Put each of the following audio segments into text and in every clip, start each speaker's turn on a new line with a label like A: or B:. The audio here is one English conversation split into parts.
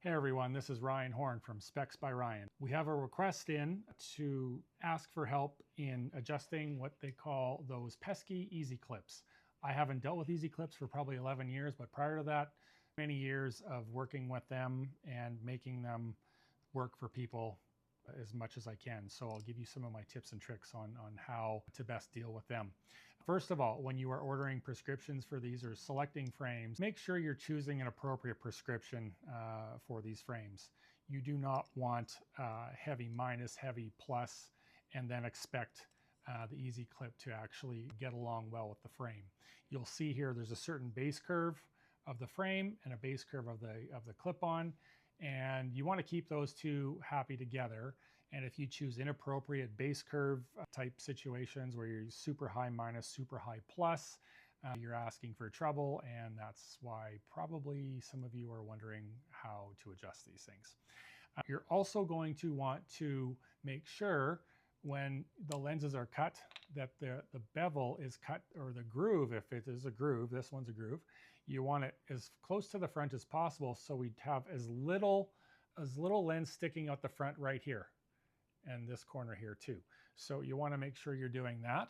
A: Hey everyone, this is Ryan Horn from Specs by Ryan. We have a request in to ask for help in adjusting what they call those pesky easy clips. I haven't dealt with easy clips for probably 11 years, but prior to that, many years of working with them and making them work for people as much as I can. So I'll give you some of my tips and tricks on how to best deal with them. First of all, when you are ordering prescriptions for these or selecting frames, make sure you're choosing an appropriate prescription for these frames. You do not want heavy minus, heavy plus, and then expect the easy clip to actually get along well with the frame. You'll see here there's a certain base curve of the frame and a base curve of the clip-on, and you want to keep those two happy together. And if you choose inappropriate base curve type situations where you're super high minus, super high plus, you're asking for trouble, and that's why probably some of you are wondering how to adjust these things. You're also going to want to make sure when the lenses are cut that the bevel is cut, or the groove, if it is a groove, this one's a groove, you want it as close to the front as possible so we have as little lens sticking out the front right here and this corner here too. So you want to make sure you're doing that.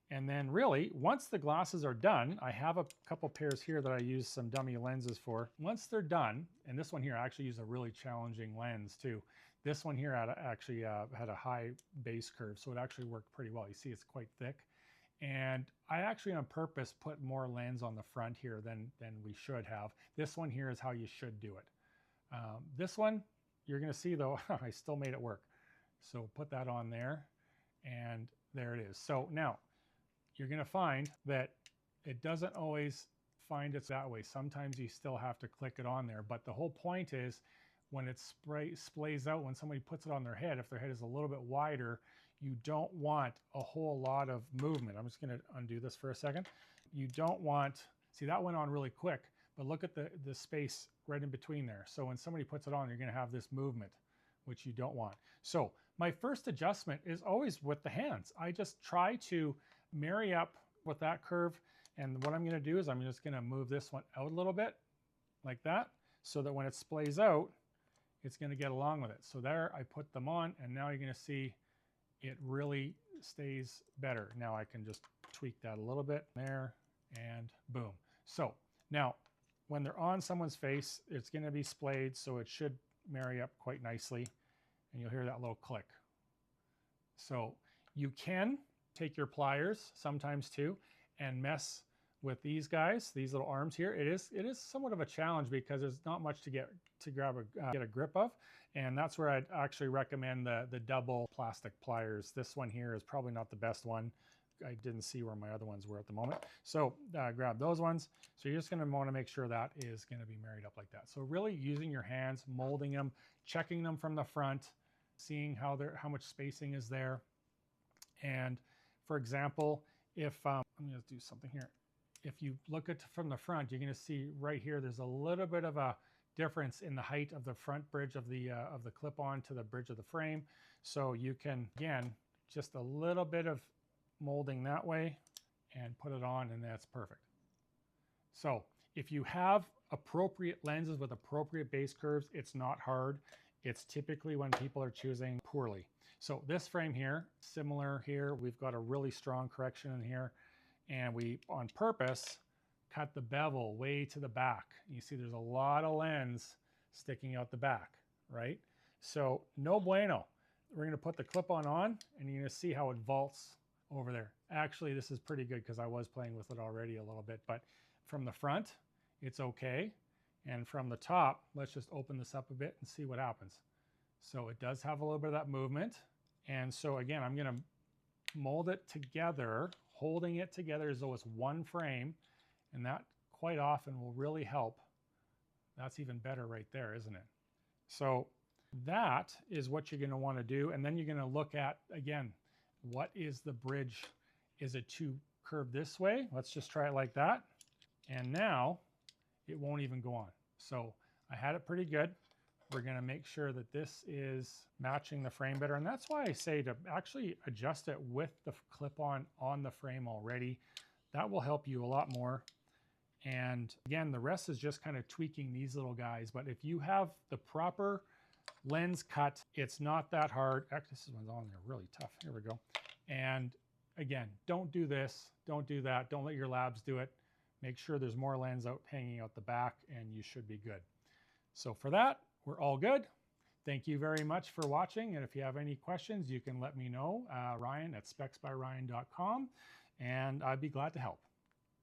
A: And then really, once the glasses are done, I have a couple pairs here that I use some dummy lenses for. Once they're done, and this one here, I actually use a really challenging lens too. This one here actually had a high base curve, so it actually worked pretty well. You see it's quite thick. And I actually on purpose put more lens on the front here than we should have. This one here is how you should do it. This one, you're gonna see though, I still made it work. So put that on there, and there it is. So now, you're gonna find that it doesn't always find it that way. Sometimes you still have to click it on there, but the whole point is when it splays out, when somebody puts it on their head, if their head is a little bit wider, you don't want a whole lot of movement. I'm just gonna undo this for a second. You don't want, see that went on really quick, but look at the space right in between there. So when somebody puts it on, you're gonna have this movement, which you don't want. So my first adjustment is always with the hands. I just try to marry up with that curve, and what I'm gonna do is I'm just gonna move this one out a little bit, like that, so that when it splays out, it's gonna get along with it. So there, I put them on, and now you're gonna see it really stays better. Now I can just tweak that a little bit there, and boom. So now, when they're on someone's face, it's gonna be splayed, so it should marry up quite nicely, and you'll hear that little click. So you can take your pliers sometimes too and mess with these guys, these little arms here. It is somewhat of a challenge because there's not much to get a grip of, and that's where I'd actually recommend the double plastic pliers. This one here is probably not the best one. I didn't see where my other ones were at the moment. So grab those ones. So you're just gonna wanna make sure that is gonna be married up like that. So really using your hands, molding them, checking them from the front, seeing how much spacing is there. And for example, if I'm gonna do something here. If you look at from the front, you're gonna see right here, there's a little bit of a difference in the height of the front bridge of the clip-on to the bridge of the frame. So you can, again, just a little bit of molding that way and put it on, and that's perfect. So if you have appropriate lenses with appropriate base curves, it's not hard. It's typically when people are choosing poorly. So this frame here, similar here, we've got a really strong correction in here, and we, on purpose, cut the bevel way to the back. You see there's a lot of lens sticking out the back, right? So no bueno. We're gonna put the clip-on on, and you're gonna see how it vaults over there. Actually, this is pretty good because I was playing with it already a little bit, but from the front, it's okay. And from the top, let's just open this up a bit and see what happens. So it does have a little bit of that movement. And so again, I'm gonna mold it together, holding it together as though it's one frame, and that quite often will really help. That's even better right there, isn't it? So that is what you're gonna wanna do. And then you're gonna look at, again, what is the bridge? Is it too curved this way? Let's just try it like that. And now it won't even go on. So I had it pretty good. We're gonna make sure that this is matching the frame better. And that's why I say to actually adjust it with the clip-on the frame already. That will help you a lot more. And again, the rest is just kind of tweaking these little guys. But if you have the proper lens cut, it's not that hard. Actually, this one's on there really tough. Here we go. And again, don't do this, don't do that. Don't let your labs do it. Make sure there's more lens out hanging out the back and you should be good. So for that, we're all good. Thank you very much for watching. And if you have any questions, you can let me know, Ryan at specsbyryan.com, and I'd be glad to help.